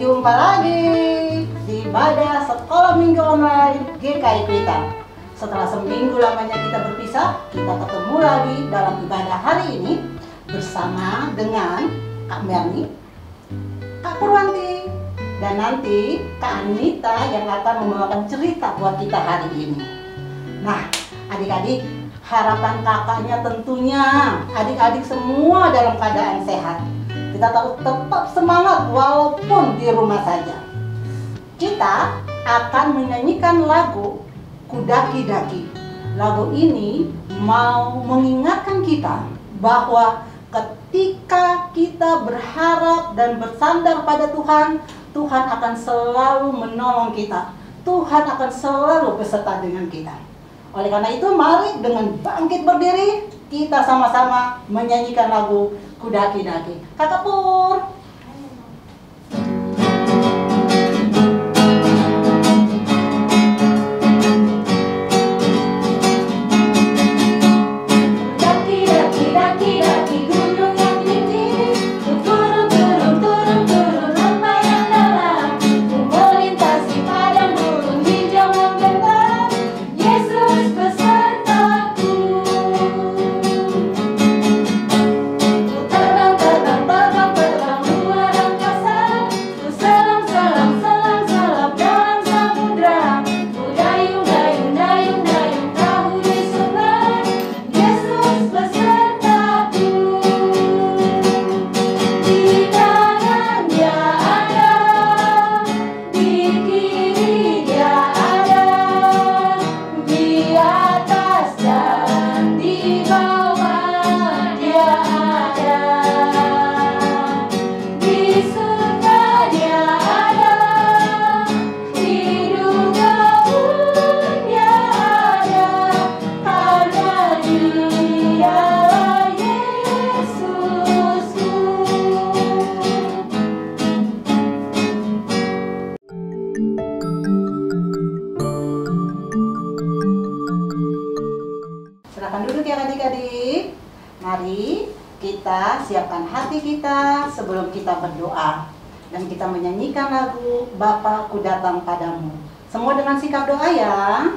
Jumpa lagi di ibadah sekolah minggu online GKI Kuitang. Setelah seminggu lamanya kita berpisah, kita ketemu lagi dalam ibadah hari ini bersama dengan Kak Merni, Kak Purwanti, dan nanti Kak Anita yang akan membawakan cerita buat kita hari ini. Nah, adik-adik, harapan kakaknya tentunya adik-adik semua dalam keadaan sehat. Kita tetap semangat walaupun di rumah saja. Kita akan menyanyikan lagu Kudaki-daki. Lagu ini mau mengingatkan kita bahwa ketika kita berharap dan bersandar pada Tuhan, Tuhan akan selalu menolong kita. Tuhan akan selalu beserta dengan kita. Oleh karena itu, mari dengan bangkit berdiri, kita sama-sama menyanyikan lagu Kudaki-daki. Kakak Pur. Silahkan duduk ya adik-adik. Mari kita siapkan hati kita sebelum kita berdoa. Dan kita menyanyikan lagu Bapa Ku Datang Padamu. Semua dengan sikap doa ya.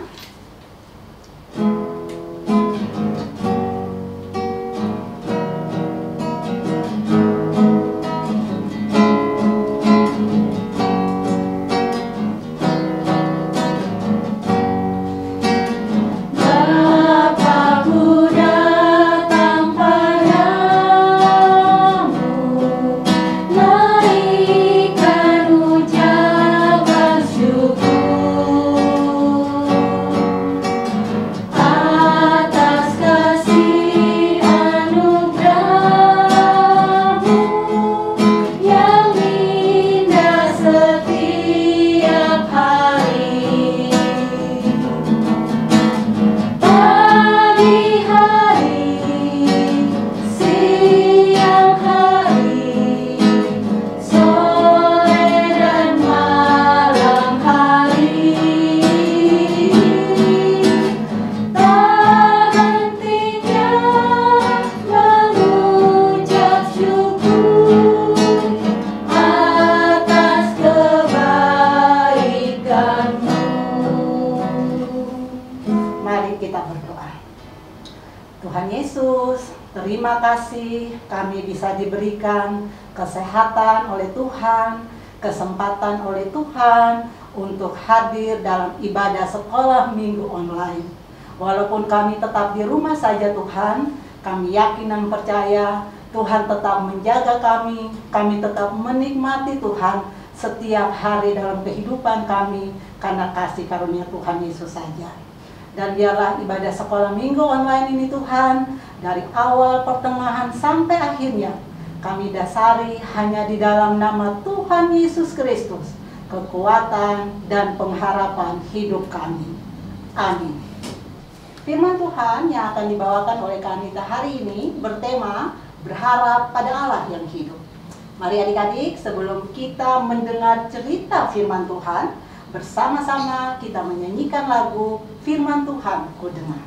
Tuhan Yesus, terima kasih kami bisa diberikan kesehatan oleh Tuhan, kesempatan oleh Tuhan untuk hadir dalam ibadah sekolah minggu online. Walaupun kami tetap di rumah saja Tuhan, kami yakin dan percaya Tuhan tetap menjaga kami tetap menikmati Tuhan setiap hari dalam kehidupan kami karena kasih karunia Tuhan Yesus saja. Dan biarlah ibadah sekolah minggu online ini Tuhan, dari awal pertengahan sampai akhirnya, kami dasari hanya di dalam nama Tuhan Yesus Kristus, kekuatan dan pengharapan hidup kami. Amin. Firman Tuhan yang akan dibawakan oleh Kak Anita hari ini bertema berharap pada Allah yang hidup. Mari adik-adik, sebelum kita mendengar cerita firman Tuhan, bersama-sama kita menyanyikan lagu Firman Tuhan Ku Dengar.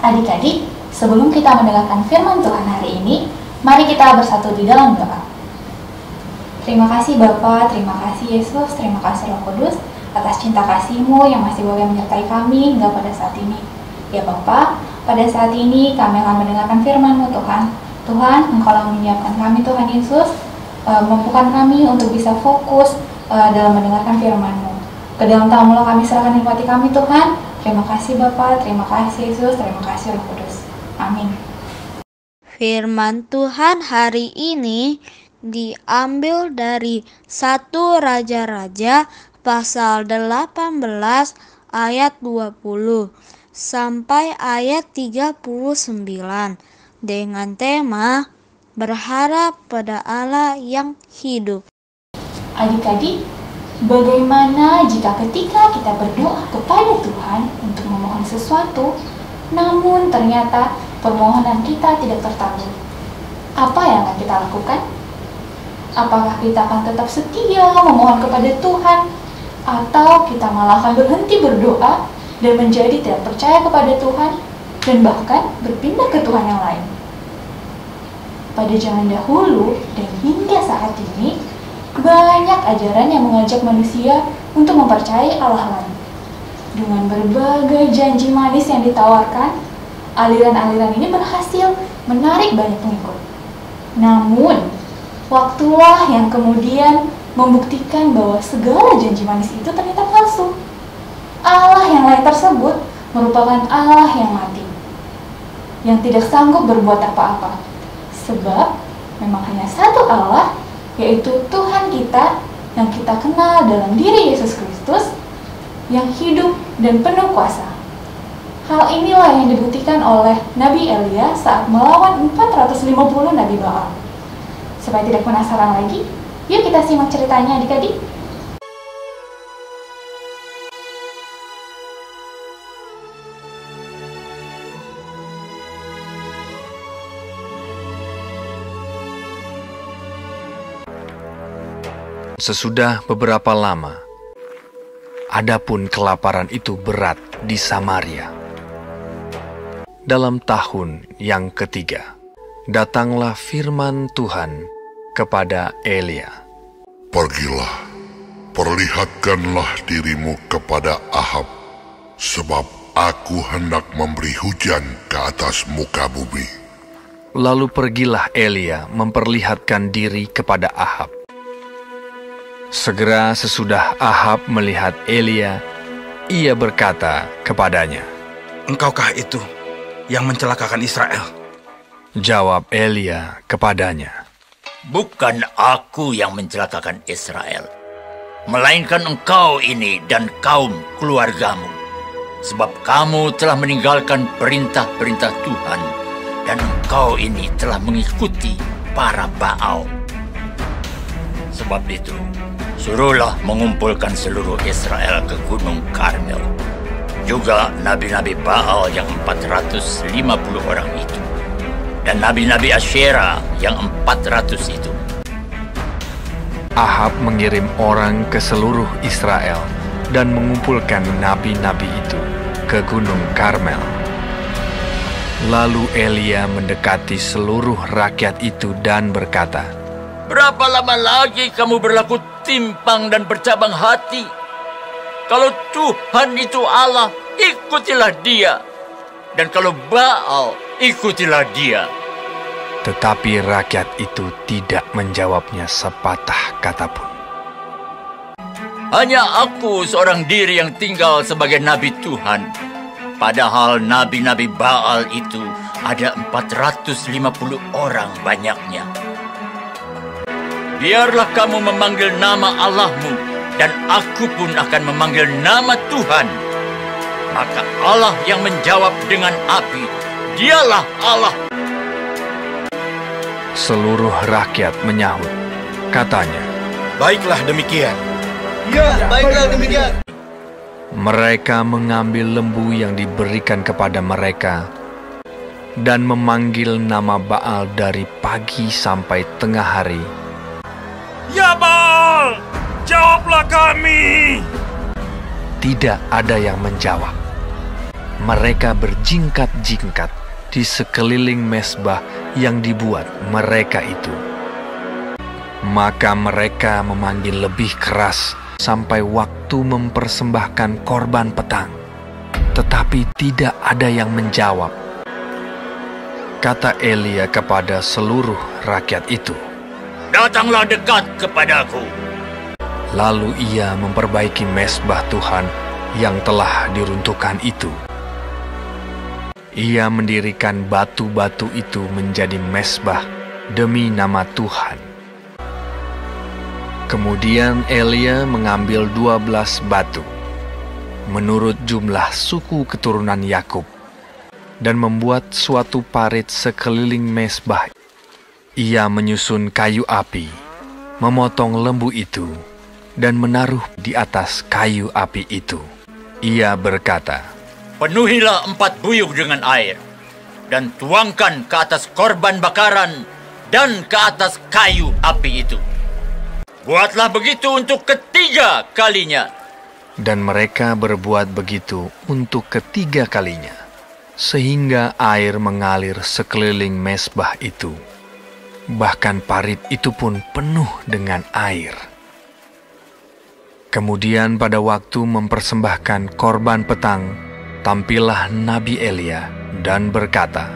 Adik-adik, sebelum kita mendengarkan firman Tuhan hari ini, mari kita bersatu di dalam doa. Terima kasih Bapa, terima kasih Yesus, terima kasih Roh Kudus atas cinta kasih-Mu yang masih boleh menyertai kami hingga pada saat ini. Ya Bapa, pada saat ini kami akan mendengarkan firman-Mu Tuhan. Tuhan, Engkau telah menyiapkan kami Tuhan Yesus, memampukan kami untuk bisa fokus dalam mendengarkan firman-Mu. Ke dalam tangan-Mu kami serahkan hati kami Tuhan. Terima kasih Bapa, terima kasih Yesus, terima kasih Roh Kudus. Amin. Firman Tuhan hari ini diambil dari 1 Raja-Raja pasal 18 ayat 20 sampai ayat 39 dengan tema berharap pada Allah yang hidup. Adik-adik, bagaimana jika ketika kita berdoa kepada Tuhan untuk memohon sesuatu, namun ternyata permohonan kita tidak terkabul? Apa yang akan kita lakukan? Apakah kita akan tetap setia memohon kepada Tuhan, atau kita malah akan berhenti berdoa dan menjadi tidak percaya kepada Tuhan dan bahkan berpindah ke Tuhan yang lain? Pada zaman dahulu dan hingga saat ini, banyak ajaran yang mengajak manusia untuk mempercayai Allah lain. Dengan berbagai janji manis yang ditawarkan, aliran-aliran ini berhasil menarik banyak pengikut. Namun, waktulah yang kemudian membuktikan bahwa segala janji manis itu ternyata palsu. Allah yang lain tersebut merupakan Allah yang mati, yang tidak sanggup berbuat apa-apa. Sebab memang hanya satu Allah, yaitu Tuhan kita yang kita kenal dalam diri Yesus Kristus, yang hidup dan penuh kuasa. Hal inilah yang dibuktikan oleh Nabi Elia saat melawan 450 Nabi Baal. Supaya tidak penasaran lagi, yuk kita simak ceritanya adik-adik. Sesudah beberapa lama, adapun kelaparan itu berat di Samaria. Dalam tahun yang ketiga, datanglah firman Tuhan kepada Elia. Pergilah, perlihatkanlah dirimu kepada Ahab, sebab aku hendak memberi hujan ke atas muka bumi. Lalu pergilah Elia memperlihatkan diri kepada Ahab. Segera sesudah Ahab melihat Elia, ia berkata kepadanya, "Engkaukah itu yang mencelakakan Israel?" Jawab Elia kepadanya, "Bukan aku yang mencelakakan Israel, melainkan engkau ini dan kaum keluargamu. Sebab kamu telah meninggalkan perintah-perintah Tuhan, dan engkau ini telah mengikuti para Baal. Sebab itu, suruhlah mengumpulkan seluruh Israel ke Gunung Karmel, juga nabi-nabi Baal yang 450 orang itu, dan nabi-nabi Asyera yang 400 itu." Ahab mengirim orang ke seluruh Israel dan mengumpulkan nabi-nabi itu ke Gunung Karmel. Lalu Elia mendekati seluruh rakyat itu dan berkata, "Berapa lama lagi kamu berlaku timpang dan bercabang hati? Kalau Tuhan itu Allah, ikutilah Dia. Dan kalau Baal, ikutilah dia." Tetapi rakyat itu tidak menjawabnya sepatah kata pun. "Hanya aku seorang diri yang tinggal sebagai nabi Tuhan. Padahal nabi-nabi Baal itu ada 450 orang banyaknya. Biarlah kamu memanggil nama Allahmu, dan aku pun akan memanggil nama Tuhan. Maka Allah yang menjawab dengan api, Dialah Allah." Seluruh rakyat menyahut, katanya, "Baiklah demikian." "Ya, baiklah demikian." Mereka mengambil lembu yang diberikan kepada mereka dan memanggil nama Baal dari pagi sampai tengah hari. "Ya Baal, jawablah kami." Tidak ada yang menjawab. mereka berjingkat-jingkat di sekeliling mezbah yang dibuat mereka itu. Maka mereka memanggil lebih keras sampai waktu mempersembahkan korban petang, tetapi tidak ada yang menjawab. Kata Elia kepada seluruh rakyat itu, "Datanglah dekat kepadaku." Lalu ia memperbaiki mezbah Tuhan yang telah diruntuhkan itu. Ia mendirikan batu-batu itu menjadi mezbah demi nama Tuhan. Kemudian Elia mengambil 12 batu, menurut jumlah suku keturunan Yakub, dan membuat suatu parit sekeliling mezbah. Ia menyusun kayu api, memotong lembu itu, dan menaruh di atas kayu api itu. Ia berkata, "Penuhilah 4 buyung dengan air, dan tuangkan ke atas korban bakaran dan ke atas kayu api itu. Buatlah begitu untuk ketiga kalinya." Dan mereka berbuat begitu untuk ketiga kalinya, sehingga air mengalir sekeliling mezbah itu. Bahkan parit itu pun penuh dengan air. Kemudian pada waktu mempersembahkan korban petang, tampillah Nabi Elia dan berkata,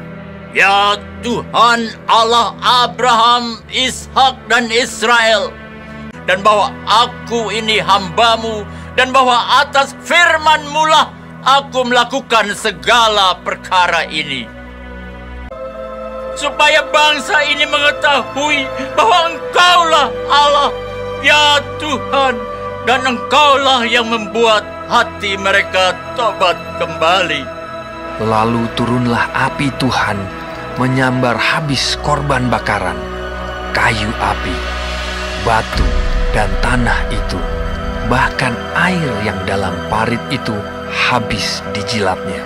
"Ya Tuhan Allah Abraham, Ishak dan Israel, dan bahwa aku ini hamba-Mu, dan bahwa atas firman-Mu lah aku melakukan segala perkara ini, supaya bangsa ini mengetahui bahwa Engkaulah Allah, ya Tuhan, dan Engkaulah yang membuat hati mereka tobat kembali." Lalu turunlah api Tuhan menyambar habis korban bakaran, kayu api, batu, dan tanah itu. Bahkan air yang dalam parit itu habis dijilatnya.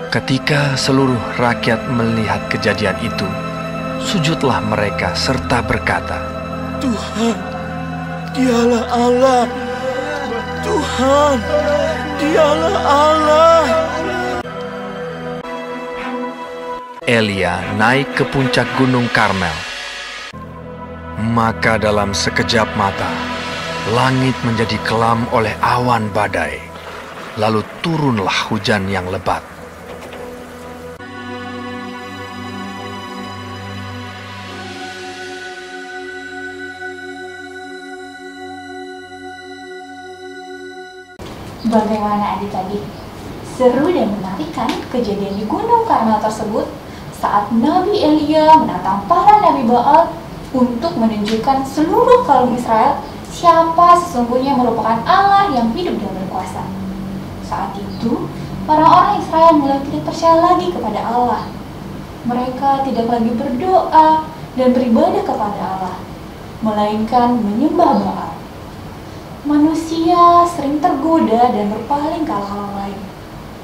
Ketika seluruh rakyat melihat kejadian itu, sujudlah mereka serta berkata, Tuhan, Dialah Allah. Tuhan, Dialah Allah. Elia naik ke puncak gunung Karmel. Maka dalam sekejap mata, langit menjadi kelam oleh awan badai. Lalu turunlah hujan yang lebat. Bagaimana adik-adik? Seru dan menarik kan kejadian di Gunung Karmel tersebut saat Nabi Elia menantang para Nabi Baal untuk menunjukkan seluruh kaum Israel siapa sesungguhnya merupakan Allah yang hidup dan berkuasa. Saat itu, orang-orang Israel mulai tidak percaya lagi kepada Allah. Mereka tidak lagi berdoa dan beribadah kepada Allah, melainkan menyembah Baal. Manusia sering tergoda dan berpaling ke Allah lain,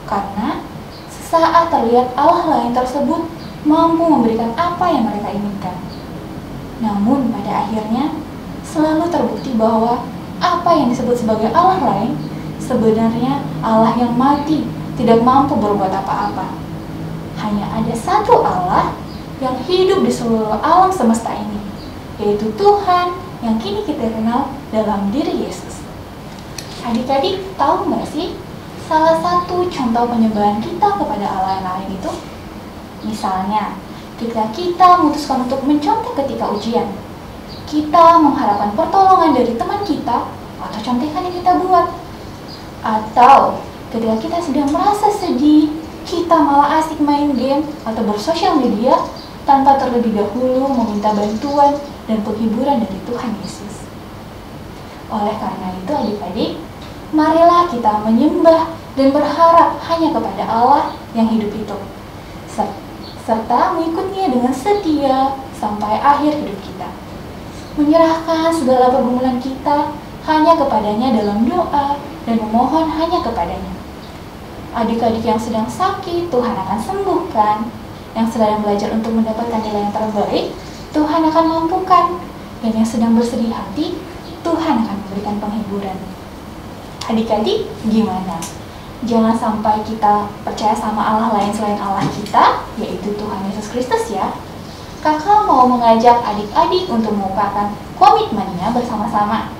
karena sesaat terlihat Allah lain tersebut mampu memberikan apa yang mereka inginkan. Namun pada akhirnya selalu terbukti bahwa apa yang disebut sebagai Allah lain sebenarnya Allah yang mati, tidak mampu berbuat apa-apa. Hanya ada satu Allah yang hidup di seluruh alam semesta ini, yaitu Tuhan yang kini kita kenal dalam diri Yesus. Adik-adik tahu nggak sih salah satu contoh penyembahan kita kepada Allah yang lain itu? Misalnya, ketika kita memutuskan untuk mencontek ketika ujian, kita mengharapkan pertolongan dari teman kita atau contekan yang kita buat. Atau ketika kita sedang merasa sedih, kita malah asik main game atau bersosial media tanpa terlebih dahulu meminta bantuan dan penghiburan dari Tuhan Yesus. Oleh karena itu adik-adik, marilah kita menyembah dan berharap hanya kepada Allah yang hidup itu, serta mengikutnya dengan setia sampai akhir hidup kita. Menyerahkan segala pergumulan kita hanya kepadanya dalam doa dan memohon hanya kepadanya. Adik-adik yang sedang sakit, Tuhan akan sembuhkan. Yang sedang belajar untuk mendapatkan nilai yang terbaik, Tuhan akan mampukan. Dan yang sedang bersedih hati, Tuhan akan memberikan penghiburan. Adik-adik, gimana? Jangan sampai kita percaya sama Allah lain selain Allah kita, yaitu Tuhan Yesus Kristus ya. Kakak mau mengajak adik-adik untuk mengucapkan komitmennya bersama-sama.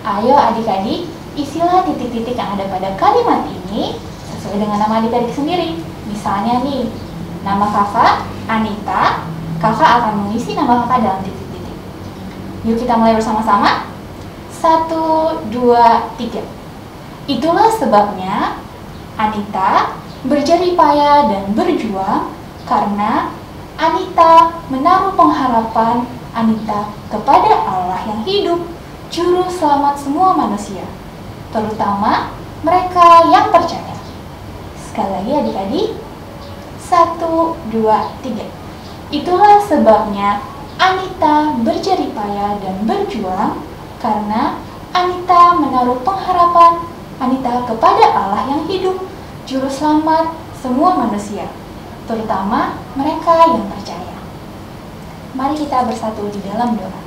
Ayo adik-adik, isilah titik-titik yang ada pada kalimat ini sesuai dengan nama adik-adik sendiri. Misalnya nih, nama kakak Anita, kakak akan mengisi nama kakak dalam titik-titik. Yuk kita mulai bersama-sama. 1, 2, 3. Itulah sebabnya Anita berjerih payah dan berjuang karena Anita menaruh pengharapan Anita kepada Allah yang hidup, Juru Selamat semua manusia, terutama mereka yang percaya. Sekali lagi adik-adik, 1, 2, 3. Itulah sebabnya Anita berjerih payah dan berjuang karena Anita menaruh pengharapan Anita kepada Allah yang hidup, Juru Selamat semua manusia, terutama mereka yang percaya. Mari kita bersatu di dalam doa.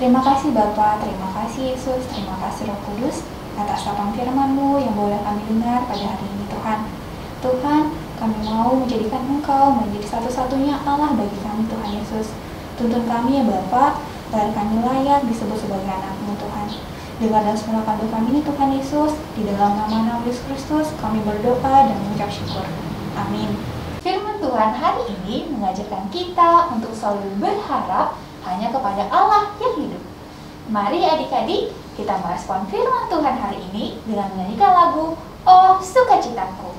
Terima kasih Bapa, terima kasih Yesus, terima kasih Roh Kudus atas sapaan firman-Mu yang boleh kami dengar pada hari ini Tuhan. Tuhan, kami mau menjadikan Engkau menjadi satu-satunya Allah bagi kami Tuhan Yesus. Tuntun kami ya Bapa, agar kami layak disebut sebagai anak-Mu Tuhan. Dengar dan semulakan doa kami ini Tuhan Yesus, di dalam nama Yesus Kristus kami berdoa dan mengucap syukur. Amin. Firman Tuhan hari ini mengajarkan kita untuk selalu berharap hanya kepada Allah yang hidup. Mari adik-adik, kita merespon firman Tuhan hari ini dengan menyanyikan lagu Oh Sukacitaku.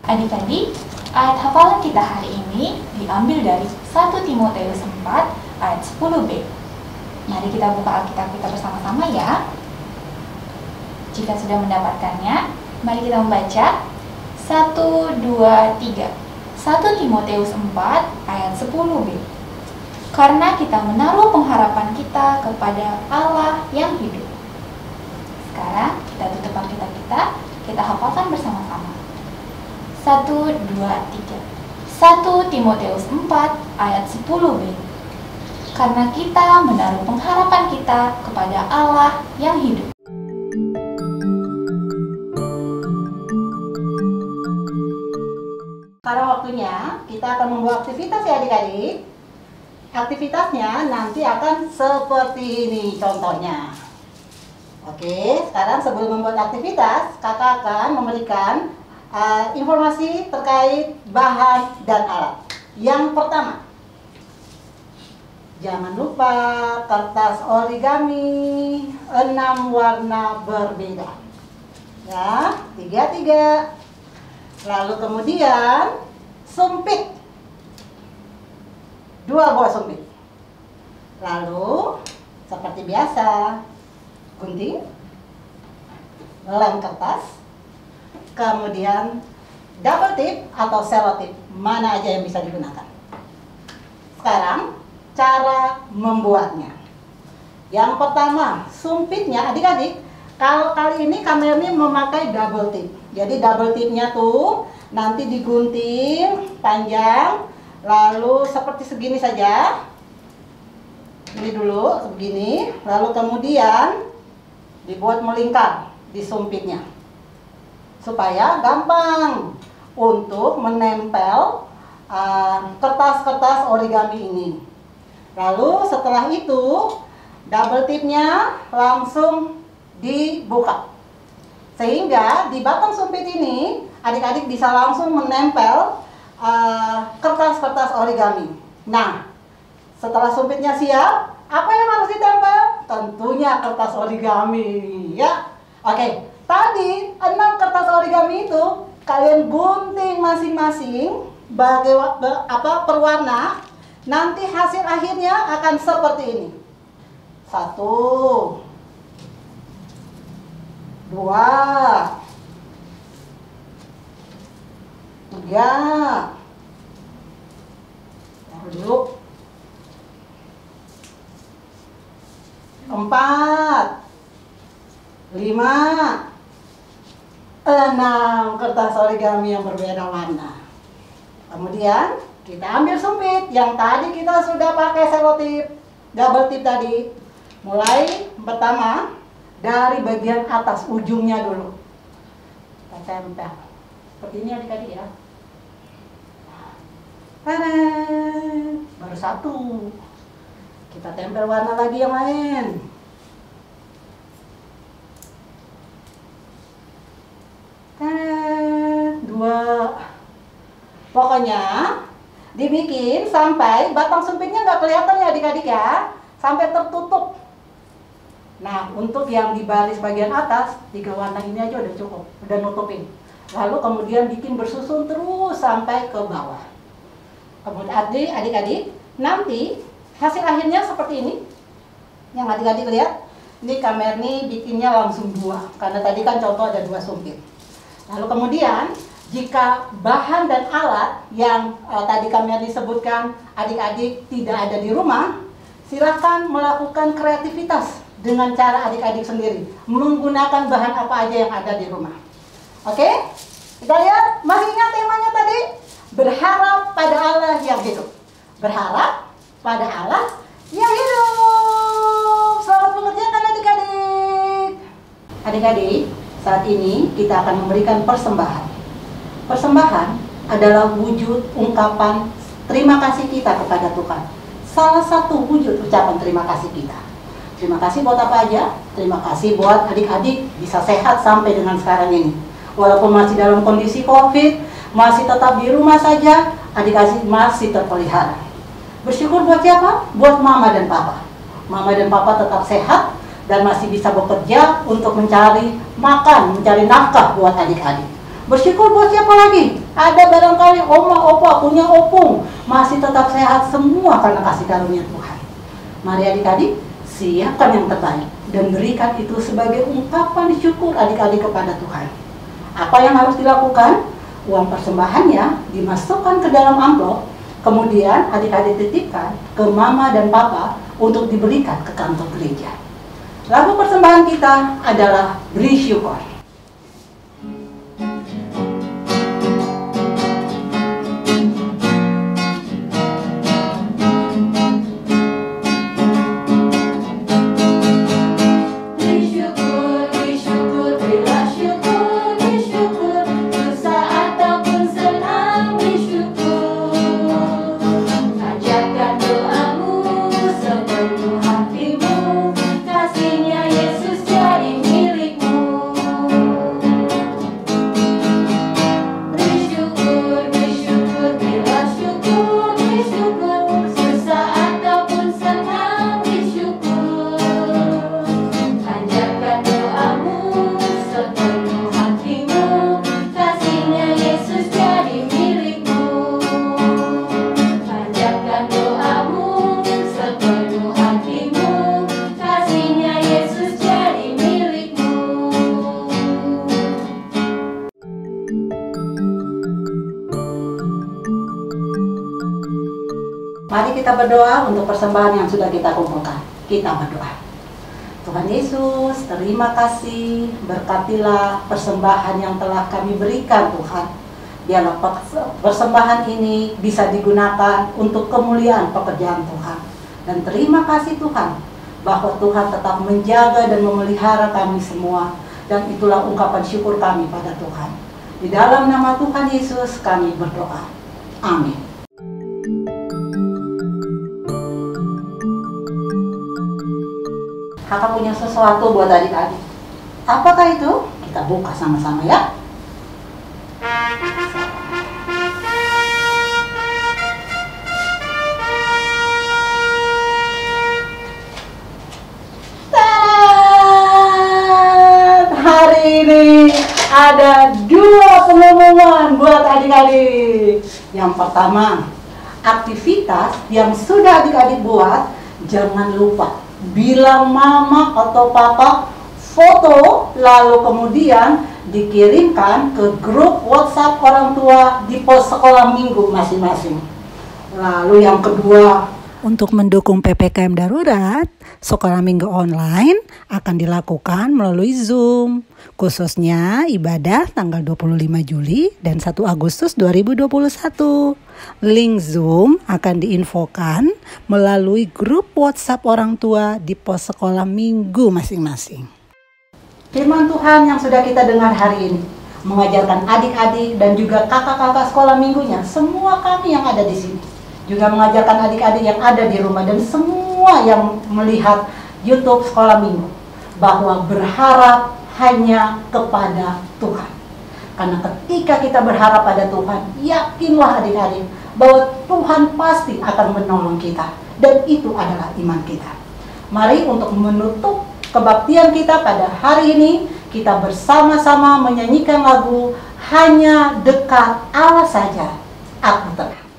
Adik-adik, ayat hafalan kita hari ini diambil dari 1 Timoteus 4 ayat 10b. Mari kita buka Alkitab kita bersama-sama ya. Jika sudah mendapatkannya, mari kita membaca 1, 2, 3. 1 Timoteus 4 ayat 10b. Karena kita menaruh pengharapan kita kepada Allah yang hidup. Sekarang kita tutup Alkitab kita hafalkan bersama-sama. 1, 2, 3. 1 Timoteus 4 ayat 10b. Karena kita menaruh pengharapan kita kepada Allah yang hidup. Sekarang waktunya kita akan membuat aktivitas ya adik-adik. Aktivitasnya nanti akan seperti ini contohnya. Oke, sekarang sebelum membuat aktivitas, kakak akan memberikan informasi terkait bahan dan alat. Yang pertama, jangan lupa kertas origami 6 warna berbeda. Ya, 3. Lalu kemudian sumpit. 2 buah sumpit. Lalu seperti biasa, gunting, lem kertas, kemudian double tip atau selotip, mana aja yang bisa digunakan. Sekarang cara membuatnya. Yang pertama, sumpitnya adik-adik, kalau kali ini kameranya memakai double tip. Jadi double tipnya tuh nanti digunting panjang, lalu seperti segini saja. Ini dulu begini, lalu kemudian dibuat melingkar di sumpitnya supaya gampang untuk menempel kertas-kertas origami ini. Lalu setelah itu double tipnya langsung dibuka sehingga di batang sumpit ini adik-adik bisa langsung menempel kertas-kertas origami. Nah, setelah sumpitnya siap, apa yang harus ditempel? Tentunya kertas origami, ya. Oke, tadi 6 kertas origami itu kalian gunting masing-masing perwarna. Nanti hasil akhirnya akan seperti ini. 1, 2, 3. Taruh dulu. 4, 5, 6 kertas origami yang berbeda warna. Kemudian kita ambil sumpit yang tadi kita sudah pakai selotip, double tip tadi. Mulai pertama dari bagian atas ujungnya dulu. Kita tempel. Seperti ini adik-adik ya. Tada! Baru 1. Kita tempel warna lagi yang lain. Tada! 2. Pokoknya dibikin sampai batang sumpitnya nggak kelihatan ya adik-adik ya. Sampai tertutup. Nah, untuk yang di baris bagian atas, 3 warna ini aja udah cukup. Udah nutupin. Lalu kemudian bikin bersusun terus sampai ke bawah. Kemudian adik-adik, nanti hasil akhirnya seperti ini. Yang adik-adik lihat, ini Kamerni bikinnya langsung 2. Karena tadi kan contoh ada 2 sumpit. Lalu kemudian, jika bahan dan alat yang tadi Kamerni sebutkan adik-adik tidak ada di rumah, silakan melakukan kreativitas dengan cara adik-adik sendiri. Menggunakan bahan apa aja yang ada di rumah. Oke? Kita lihat, masih ingat temanya tadi? Berharap pada Allah yang hidup. Berharap pada Allah yang hidup. Selamat mengerjakan adik-adik. Adik-adik, saat ini kita akan memberikan persembahan. Persembahan adalah wujud ungkapan terima kasih kita kepada Tuhan. Salah satu wujud ucapan terima kasih kita. Terima kasih buat apa aja? Terima kasih buat adik-adik bisa sehat sampai dengan sekarang ini. Walaupun masih dalam kondisi COVID, masih tetap di rumah saja, adik-adik masih terpelihara. Bersyukur buat siapa? Buat mama dan papa. Mama dan papa tetap sehat dan masih bisa bekerja untuk mencari makan, mencari nafkah buat adik-adik. Bersyukur buat siapa lagi? Ada barangkali oma, opa, punya opung, masih tetap sehat semua karena kasih karunia Tuhan. Mari adik-adik, siapkan yang terbaik dan berikan itu sebagai ungkapan syukur adik-adik kepada Tuhan. Apa yang harus dilakukan? Uang persembahannya dimasukkan ke dalam amplop, kemudian adik-adik titipkan ke mama dan papa untuk diberikan ke kantor gereja. Lagu persembahan kita adalah beri syukur. Hatimu, kasihnya Yesus jadi milikmu. Mari kita berdoa untuk persembahan yang sudah kita kumpulkan. Kita berdoa. Tuhan Yesus, terima kasih, berkatilah persembahan yang telah kami berikan Tuhan. Biarlah persembahan ini bisa digunakan untuk kemuliaan pekerjaan Tuhan. Dan terima kasih Tuhan, bahwa Tuhan tetap menjaga dan memelihara kami semua. Dan itulah ungkapan syukur kami pada Tuhan. Di dalam nama Tuhan Yesus kami berdoa. Amin. Kakak punya sesuatu buat adik-adik. Apakah itu? Kita buka sama-sama ya. Hari ini ada 2 pengumuman buat adik-adik. Yang pertama, aktivitas yang sudah adik-adik buat, jangan lupa bilang mama atau papa foto, lalu kemudian dikirimkan ke grup WhatsApp orang tua di pos sekolah minggu masing-masing. Lalu yang kedua, untuk mendukung PPKM darurat, sekolah minggu online akan dilakukan melalui Zoom, khususnya ibadah tanggal 25 Juli dan 1 Agustus 2021. Link Zoom akan diinfokan melalui grup WhatsApp orang tua di pos sekolah minggu masing-masing. Firman Tuhan yang sudah kita dengar hari ini mengajarkan adik-adik dan juga kakak-kakak sekolah minggunya, semua kami yang ada di sini, juga mengajarkan adik-adik yang ada di rumah dan semua yang melihat YouTube sekolah minggu, bahwa berharap hanya kepada Tuhan. Karena ketika kita berharap pada Tuhan, yakinlah adik-adik bahwa Tuhan pasti akan menolong kita. Dan itu adalah iman kita. Mari untuk menutup kebaktian kita pada hari ini, kita bersama-sama menyanyikan lagu Hanya Dekat Allah Saja Aku Tenang.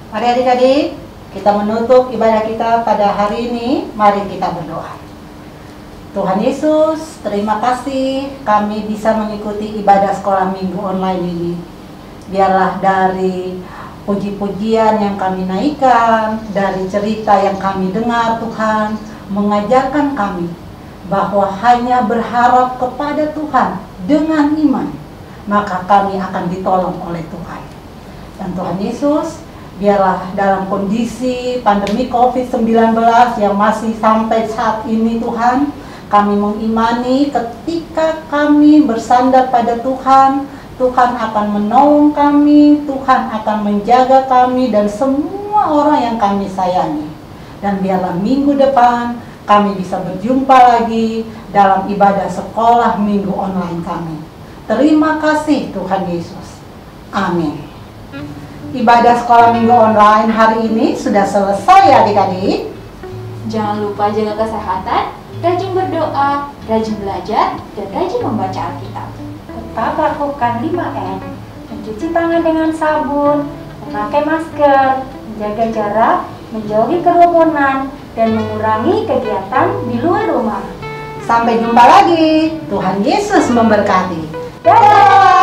Mari adik-adik, kita menutup ibadah kita pada hari ini. Mari kita berdoa. Tuhan Yesus, terima kasih kami bisa mengikuti ibadah sekolah minggu online ini. Biarlah dari puji-pujian yang kami naikkan, dari cerita yang kami dengar, Tuhan, mengajarkan kami bahwa hanya berharap kepada Tuhan dengan iman, maka kami akan ditolong oleh Tuhan. Dan Tuhan Yesus, biarlah dalam kondisi pandemi COVID-19 yang masih sampai saat ini, Tuhan, kami mengimani ketika kami bersandar pada Tuhan, Tuhan akan menolong kami, Tuhan akan menjaga kami dan semua orang yang kami sayangi. Dan biarlah minggu depan kami bisa berjumpa lagi dalam ibadah sekolah minggu online kami. Terima kasih Tuhan Yesus. Amin. Ibadah sekolah minggu online hari ini sudah selesai ya adik-adik. Jangan lupa jaga kesehatan, rajin berdoa, rajin belajar, dan rajin membaca Alkitab. Tetap lakukan 5M, mencuci tangan dengan sabun, memakai masker, menjaga jarak, menjauhi kerumunan, dan mengurangi kegiatan di luar rumah. Sampai jumpa lagi. Tuhan Yesus memberkati. Dadah!